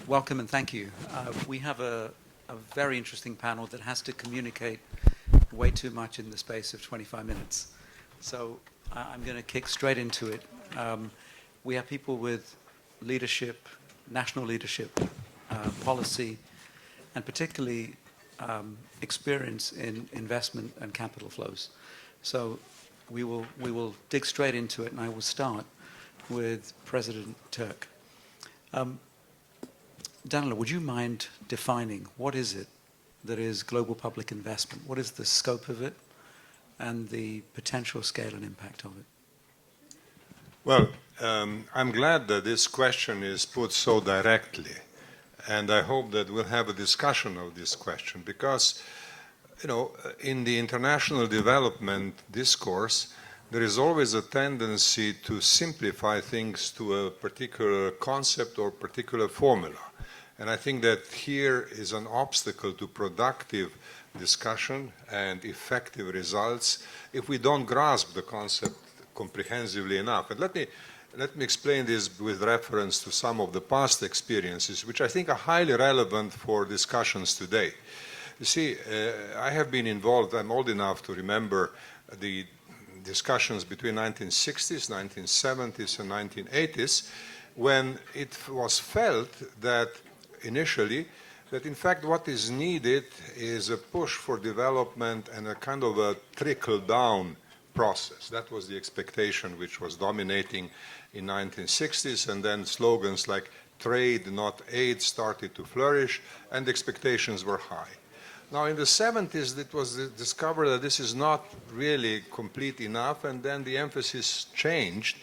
Welcome and thank you. We have a very interesting panel that has to communicate way too much in the space of 25 minutes. So I'm going to kick straight into it. We have people with leadership, national leadership, policy, and particularly experience in investment and capital flows. So we will dig straight into it, and I will start with President Türk. Danilo, would you mind defining what is it that is global public investment? What is the scope of it and the potential scale and impact of it? Well, I'm glad that this question is put so directly, and I hope that we'll have a discussion of this question because, you know, in the international development discourse, there is always a tendency to simplify things to a particular concept or particular formula. And I think that here is an obstacle to productive discussion and effective results if we don't grasp the concept comprehensively enough. And let me explain this with reference to some of the past experiences, which I think are highly relevant for discussions today. You see, I have been involved, I'm old enough to remember the discussions between 1960s, 1970s, and 1980s, when it was felt that initially, that in fact what is needed is a push for development and a kind of a trickle-down process. That was the expectation which was dominating in 1960s, and then slogans like trade, not aid, started to flourish, and expectations were high. Now in the 70s, it was discovered that this is not really complete enough, and then the emphasis changed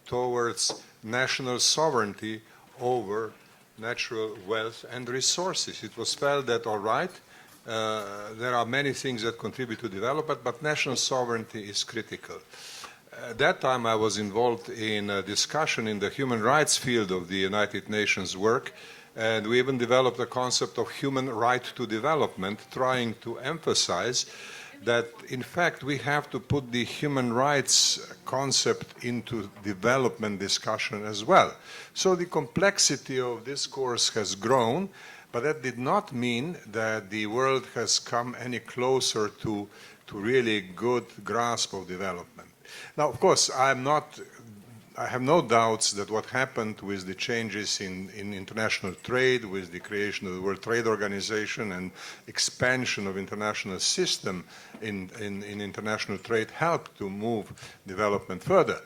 towards national sovereignty over natural wealth and resources. It was felt that, all right, there are many things that contribute to development, but national sovereignty is critical. At that time, I was involved in a discussion in the human rights field of the United Nations work, and we even developed a concept of human right to development, trying to emphasize that, in fact, we have to put the human rights concept into development discussion as well. So the complexity of discourse has grown, but that did not mean that the world has come any closer to really good grasp of development. Now, of course, I have no doubts that what happened with the changes in international trade, with the creation of the World Trade Organization and expansion of international system in international trade helped to move development further.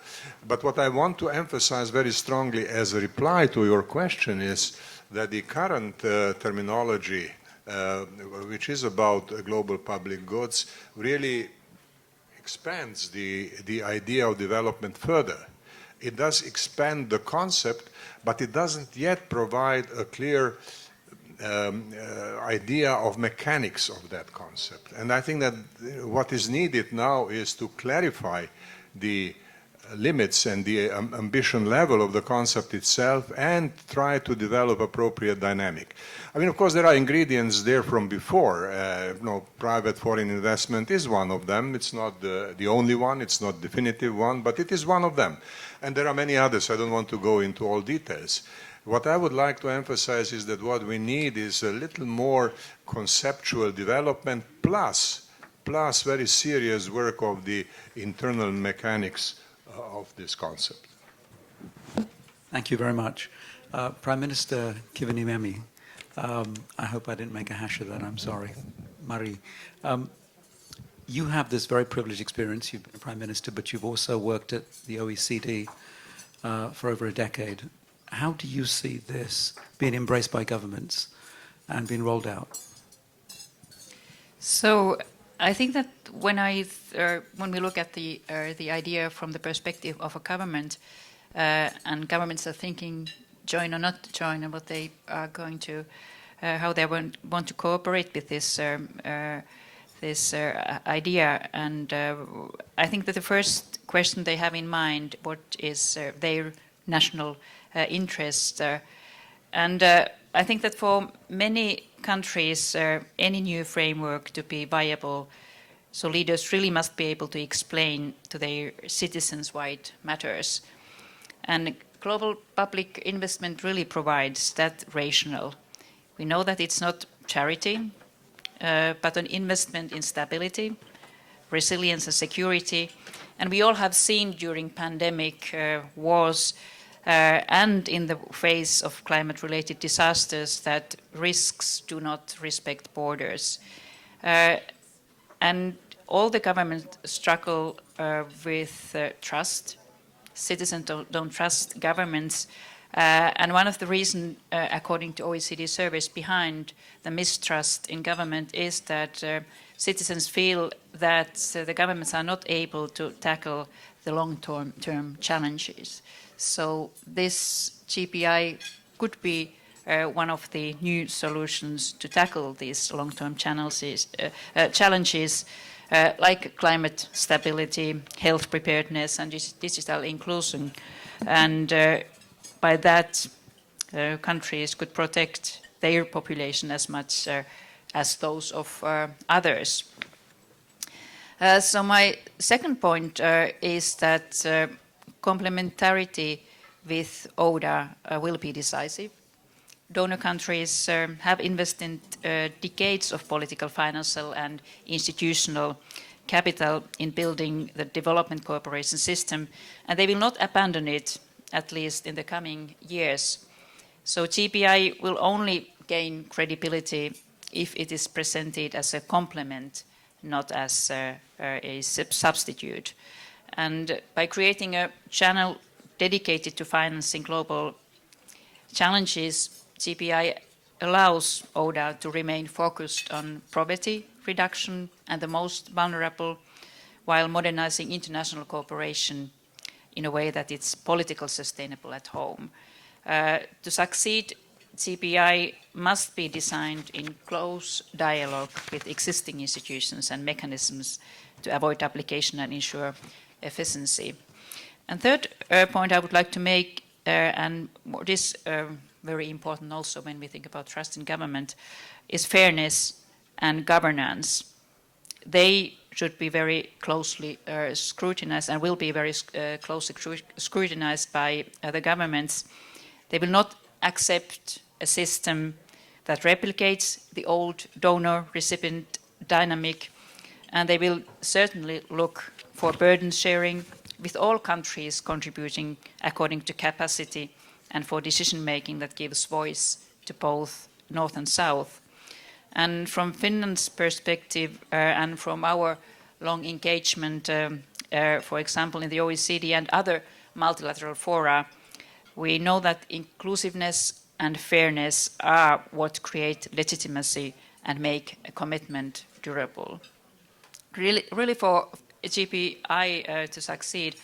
But what I want to emphasize very strongly as a reply to your question is that the current terminology, which is about global public goods, really expands the idea of development further. It does expand the concept, but it doesn't yet provide a clear idea of mechanics of that concept. And I think that what is needed now is to clarify the limits and the ambition level of the concept itself and try to develop appropriate dynamic. I mean, of course, there are ingredients there from before. Private foreign investment is one of them. It's not the only one. It's not the definitive one, but it is one of them. And there are many others. I don't want to go into all details. What I would like to emphasize is that what we need is a little more conceptual development plus very serious work of the internal mechanics of this concept. Thank you very much. Prime Minister Kiviniemi, I hope I didn't make a hash of that, I'm sorry. Marie, you have this very privileged experience. You've been a Prime Minister, but you've also worked at the OECD for over a decade. How do you see this being embraced by governments and being rolled out? So I think that when we look at the idea from the perspective of a government, and governments are thinking join or not join, and what they are going to, how they want to cooperate with this idea, and I think that the first question they have in mind, what is their national interest, and I think that for many countries, any new framework to be viable, so leaders really must be able to explain to their citizens why it matters. And global public investment really provides that rationale. We know that it's not charity, but an investment in stability, resilience and security. And we all have seen during pandemic wars and in the face of climate-related disasters that risks do not respect borders. And all the governments struggle with trust. Citizens don't trust governments. And one of the reasons, according to OECD surveys, behind the mistrust in government is that citizens feel that the governments are not able to tackle the long-term challenges. So this GPI could be one of the new solutions to tackle these long-term challenges, like climate stability, health preparedness, and digital inclusion. And by that, countries could protect their population as much as those of others. So my second point is that complementarity with ODA will be decisive. Donor countries have invested decades of political, financial and institutional capital in building the development cooperation system, and they will not abandon it, at least in the coming years. So GPI will only gain credibility if it is presented as a complement, not as a substitute. And by creating a channel dedicated to financing global challenges, GPI allows ODA to remain focused on poverty reduction and the most vulnerable, while modernizing international cooperation in a way that it's politically sustainable at home. To succeed, GPI must be designed in close dialogue with existing institutions and mechanisms to avoid duplication and ensure efficiency. And third point I would like to make, and what is very important also when we think about trust in government, is fairness and governance. They should be very closely scrutinized and will be very closely scrutinized by the governments. They will not accept a system that replicates the old donor-recipient dynamic, and they will certainly look for burden sharing with all countries contributing according to capacity and for decision-making that gives voice to both North and South. And from Finland's perspective and from our long engagement, for example, in the OECD and other multilateral fora, we know that inclusiveness and fairness are what create legitimacy and make a commitment durable. Really for GPI to succeed,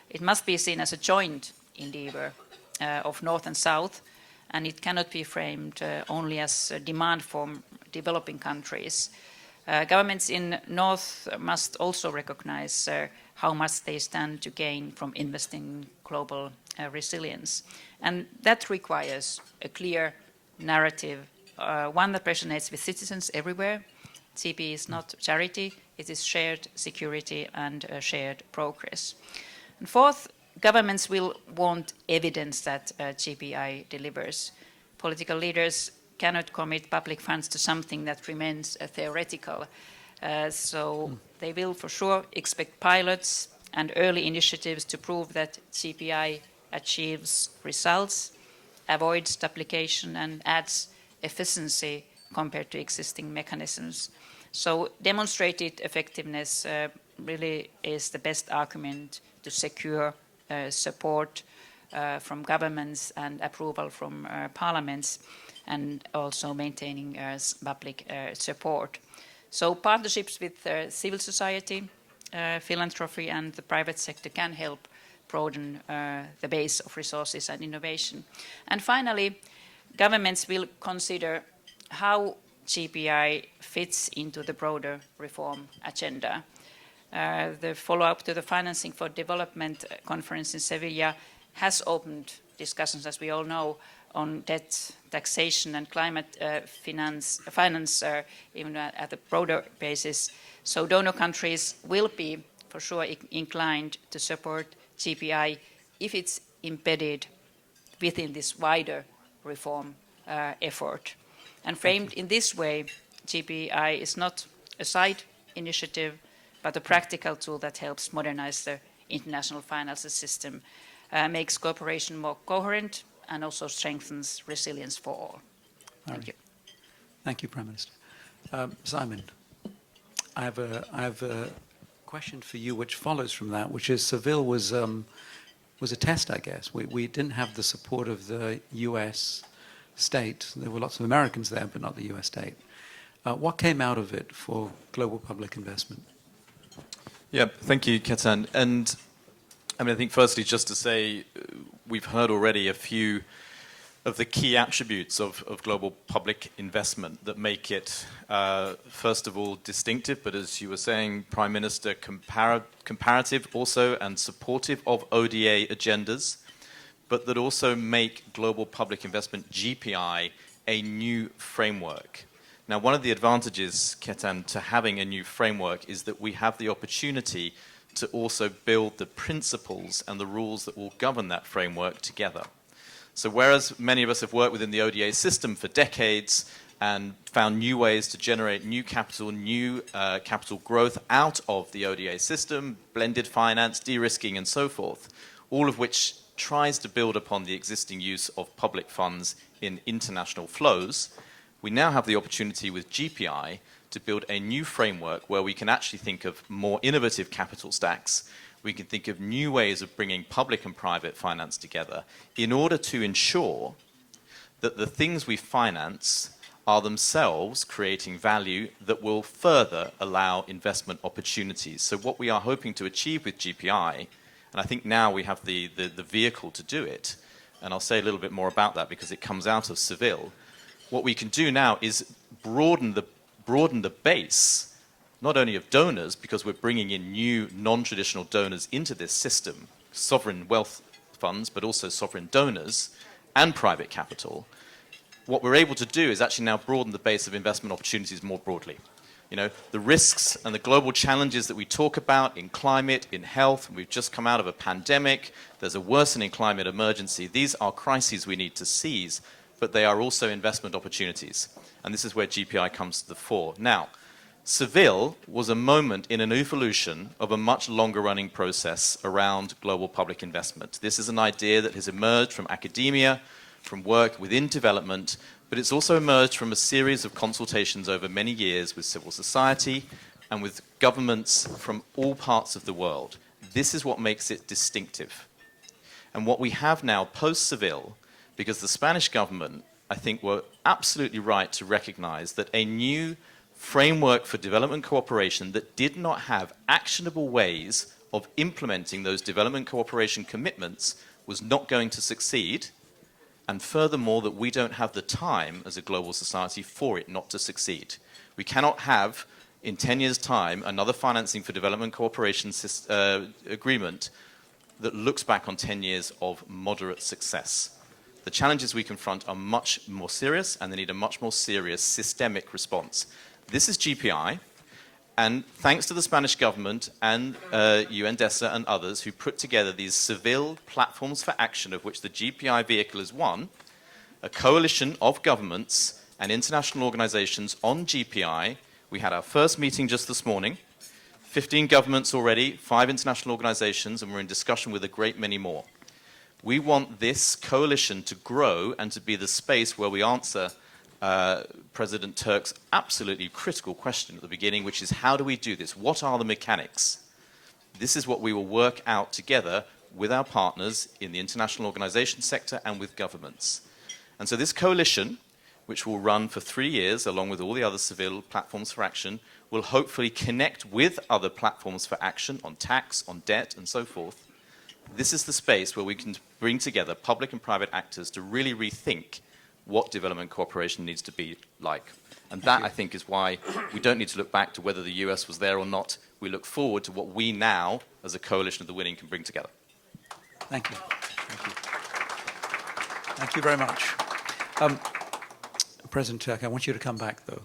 it must be seen as a joint endeavor of North and South, and it cannot be framed only as a demand from developing countries. Governments in North must also recognize how much they stand to gain from investing in global resilience. And that requires a clear narrative, one that resonates with citizens everywhere. GP is not charity, it is shared security and shared progress. And fourth, governments will want evidence that GPI delivers. Political leaders cannot commit public funds to something that remains theoretical. So they will for sure expect pilots and early initiatives to prove that GPI achieves results, avoids duplication and adds efficiency compared to existing mechanisms. So demonstrated effectiveness really is the best argument to secure support from governments and approval from parliaments, and also maintaining public support. So partnerships with civil society, philanthropy and the private sector can help broaden the base of resources and innovation. And finally, governments will consider how GPI fits into the broader reform agenda. The follow-up to the Financing for Development conference in Sevilla has opened discussions, as we all know, on debt, taxation and climate finance, even at a broader basis. So donor countries will be, for sure, inclined to support GPI if it's embedded within this wider reform effort. And framed in this way, GPI is not a side initiative, but a practical tool that helps modernize the international financial system, makes cooperation more coherent, and also strengthens resilience for all. Thank you. Thank you, Prime Minister. Simon, I have a question for you which follows from that, which is Seville was a test, I guess. We didn't have the support of the US state. There were lots of Americans there, but not the US state. What came out of it for global public investment? Yeah, thank you, Ketan. And I mean, I think firstly, just to say, we've heard already a few of the key attributes of global public investment that make it, first of all, distinctive, but as you were saying, Prime Minister, comparative also and supportive of ODA agendas, but that also make global public investment, GPI, a new framework. Now, one of the advantages, Ketan, to having a new framework is that we have the opportunity to also build the principles and the rules that will govern that framework together. So whereas many of us have worked within the ODA system for decades and found new ways to generate new capital growth out of the ODA system, blended finance, de-risking and so forth, all of which tries to build upon the existing use of public funds in international flows, we now have the opportunity with GPI to build a new framework where we can actually think of more innovative capital stacks. We can think of new ways of bringing public and private finance together in order to ensure that the things we finance are themselves creating value that will further allow investment opportunities. So what we are hoping to achieve with GPI, and I think now we have the vehicle to do it, and I'll say a little bit more about that because it comes out of Seville. What we can do now is broaden the base, not only of donors, because we're bringing in new non-traditional donors into this system, sovereign wealth funds, but also sovereign donors and private capital. What we're able to do is actually now broaden the base of investment opportunities more broadly. You know, the risks and the global challenges that we talk about in climate, in health, and we've just come out of a pandemic, there's a worsening climate emergency. These are crises we need to seize, but they are also investment opportunities. And this is where GPI comes to the fore. Now, Seville was a moment in an evolution of a much longer running process around global public investment. This is an idea that has emerged from academia, from work within development, but it's also emerged from a series of consultations over many years with civil society and with governments from all parts of the world. This is what makes it distinctive. And what we have now post-Seville, because the Spanish government, I think, were absolutely right to recognize that a new framework for development cooperation that did not have actionable ways of implementing those development cooperation commitments was not going to succeed, and furthermore that we don't have the time as a global society for it not to succeed. We cannot have, in 10 years' time, another financing for development cooperation agreement that looks back on 10 years of moderate success. The challenges we confront are much more serious, and they need a much more serious systemic response. This is GPI, and thanks to the Spanish government and UNDESA and others who put together these Seville platforms for action, of which the GPI vehicle is one, a coalition of governments and international organizations on GPI. We had our first meeting just this morning, 15 governments already, 5 international organizations, and we're in discussion with a great many more. We want this coalition to grow and to be the space where we answer President Türk's absolutely critical question at the beginning, which is how do we do this? What are the mechanics? This is what we will work out together with our partners in the international organization sector and with governments. And so this coalition, which will run for 3 years along with all the other Seville platforms for action, will hopefully connect with other platforms for action on tax, on debt, and so forth. This is the space where we can bring together public and private actors to really rethink what development cooperation needs to be like. And that, I think, is why we don't need to look back to whether the US was there or not. We look forward to what we now, as a coalition of the willing, can bring together. Thank you. Thank you. Thank you very much. President Türk, I want you to come back, though.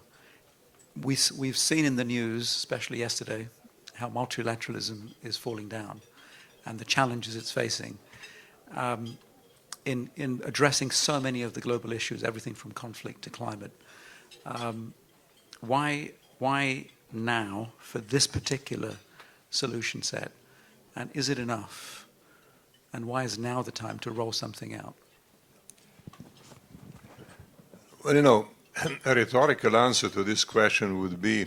We've seen in the news, especially yesterday, how multilateralism is falling down and the challenges it's facing. in addressing so many of the global issues, everything from conflict to climate. Why now for this particular solution set? And is it enough? And why is now the time to roll something out? Well, you know, a rhetorical answer to this question would be,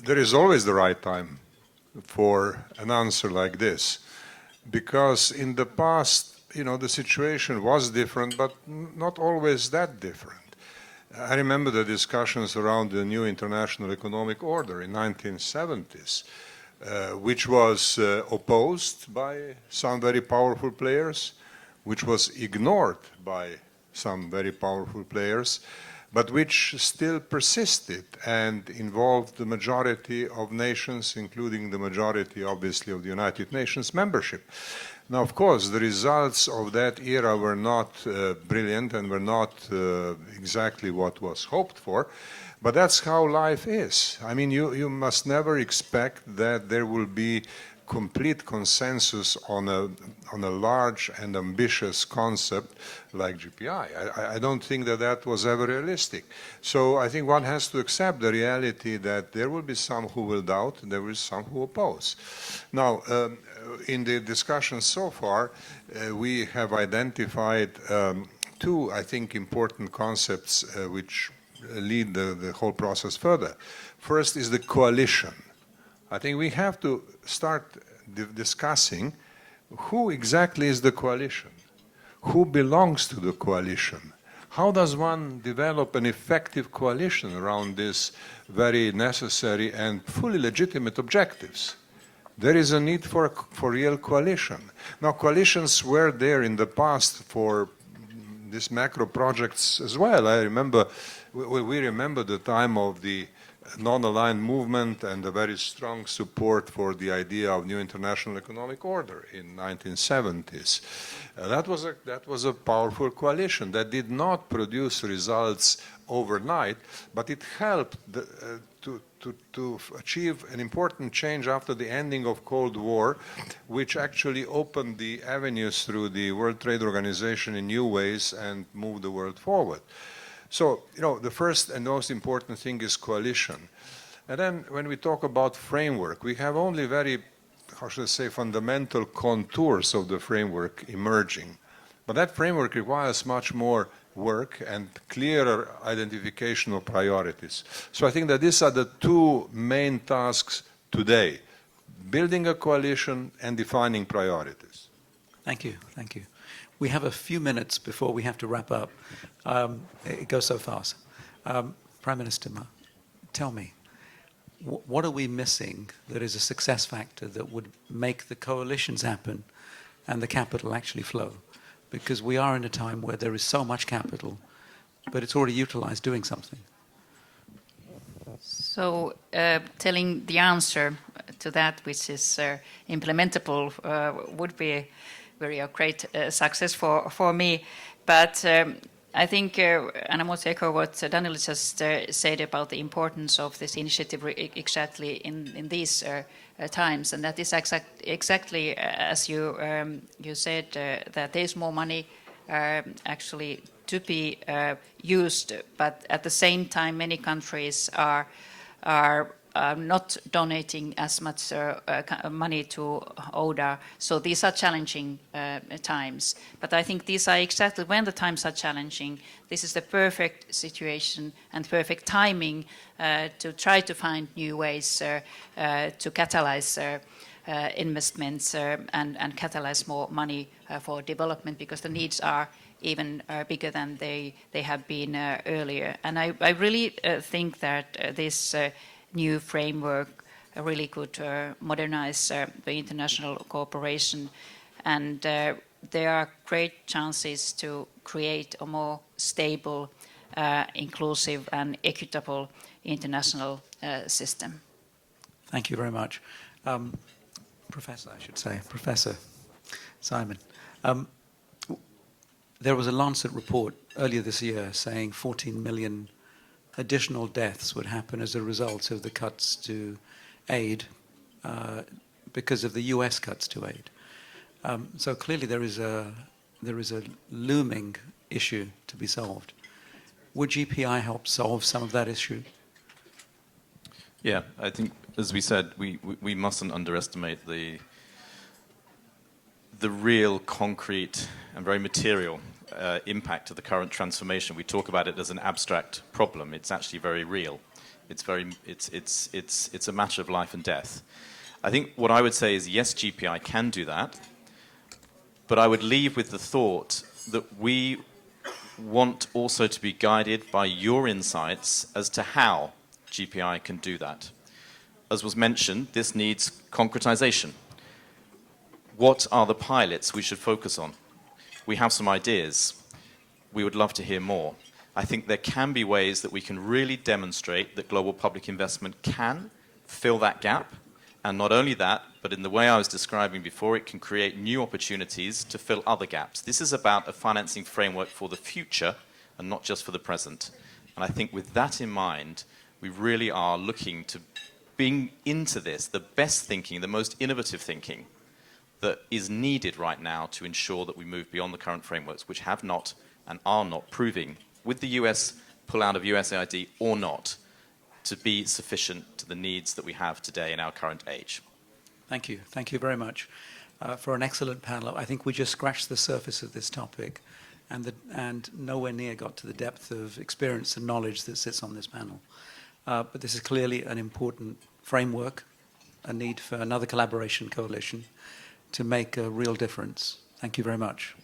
there is always the right time for an answer like this. Because in the past, you know, the situation was different, but not always that different. I remember the discussions around the new international economic order in 1970s, which was opposed by some very powerful players, which was ignored by some very powerful players, but which still persisted and involved the majority of nations, including the majority, obviously, of the United Nations membership. Now, of course, the results of that era were not brilliant and were not exactly what was hoped for, but that's how life is. I mean, you must never expect that there will be complete consensus on a large and ambitious concept like GPI. I don't think that that was ever realistic. So I think one has to accept the reality that there will be some who will doubt, and there will be some who oppose. Now, in the discussion so far, we have identified two, I think, important concepts which lead the whole process further. First is the coalition. I think we have to start discussing who exactly is the coalition, who belongs to the coalition. How does one develop an effective coalition around these very necessary and fully legitimate objectives? There is a need for real coalition. Now, coalitions were there in the past for these macro projects as well. I remember, we remember the time of the non-aligned movement and a very strong support for the idea of new international economic order in 1970s. That was a powerful coalition that did not produce results overnight, but it helped to achieve an important change after the ending of Cold War, which actually opened the avenues through the World Trade Organization in new ways and moved the world forward. So, you know, the first and most important thing is coalition. And then when we talk about framework, we have only very, how should I say, fundamental contours of the framework emerging. But that framework requires much more work and clearer identification of priorities. So I think that these are the two main tasks today: building a coalition and defining priorities. Thank you, thank you. We have a few minutes before we have to wrap up. It goes so fast. Prime Minister, tell me, what are we missing that is a success factor that would make the coalitions happen and the capital actually flow? Because we are in a time where there is so much capital, but it's already utilized doing something. So telling the answer to that, which is implementable, would be very great success for me. But I think, and I want to echo what Danilo just said about the importance of this initiative exactly in these times, and that is exactly as you said, that there is more money actually to be used, but at the same time many countries are not donating as much money to ODA. So these are challenging times. But I think these are exactly when the times are challenging. This is the perfect situation and perfect timing to try to find new ways to catalyze investments and catalyze more money for development, because the needs are even bigger than they have been earlier. And I really think that this new framework really could modernize the international cooperation, and there are great chances to create a more stable, inclusive and equitable international system. Thank you very much. Professor, I should say, Professor Simon. There was a Lancet report earlier this year saying 14 million additional deaths would happen as a result of the cuts to aid because of the US cuts to aid. So clearly there is a there is a looming issue to be solved. Would GPI help solve some of that issue? Yeah, I think, as we said, we mustn't underestimate the real concrete and very material impact of the current transformation. We talk about it as an abstract problem. It's actually very real. It's a matter of life and death. I think what I would say is, yes, GPI can do that, but I would leave with the thought that we want also to be guided by your insights as to how GPI can do that. As was mentioned, this needs concretization. What are the pilots we should focus on? We have some ideas. We would love to hear more. I think there can be ways that we can really demonstrate that global public investment can fill that gap. And not only that, but in the way I was describing before, it can create new opportunities to fill other gaps. This is about a financing framework for the future and not just for the present. And I think with that in mind, we really are looking to bring into this the best thinking, the most innovative thinking that is needed right now to ensure that we move beyond the current frameworks, which have not and are not proving, with the US pull out of USAID or not, to be sufficient to the needs that we have today in our current age. Thank you. Thank you very much for an excellent panel. I think we just scratched the surface of this topic and nowhere near got to the depth of experience and knowledge that sits on this panel. But this is clearly an important framework, a need for another collaboration coalition to make a real difference. Thank you very much.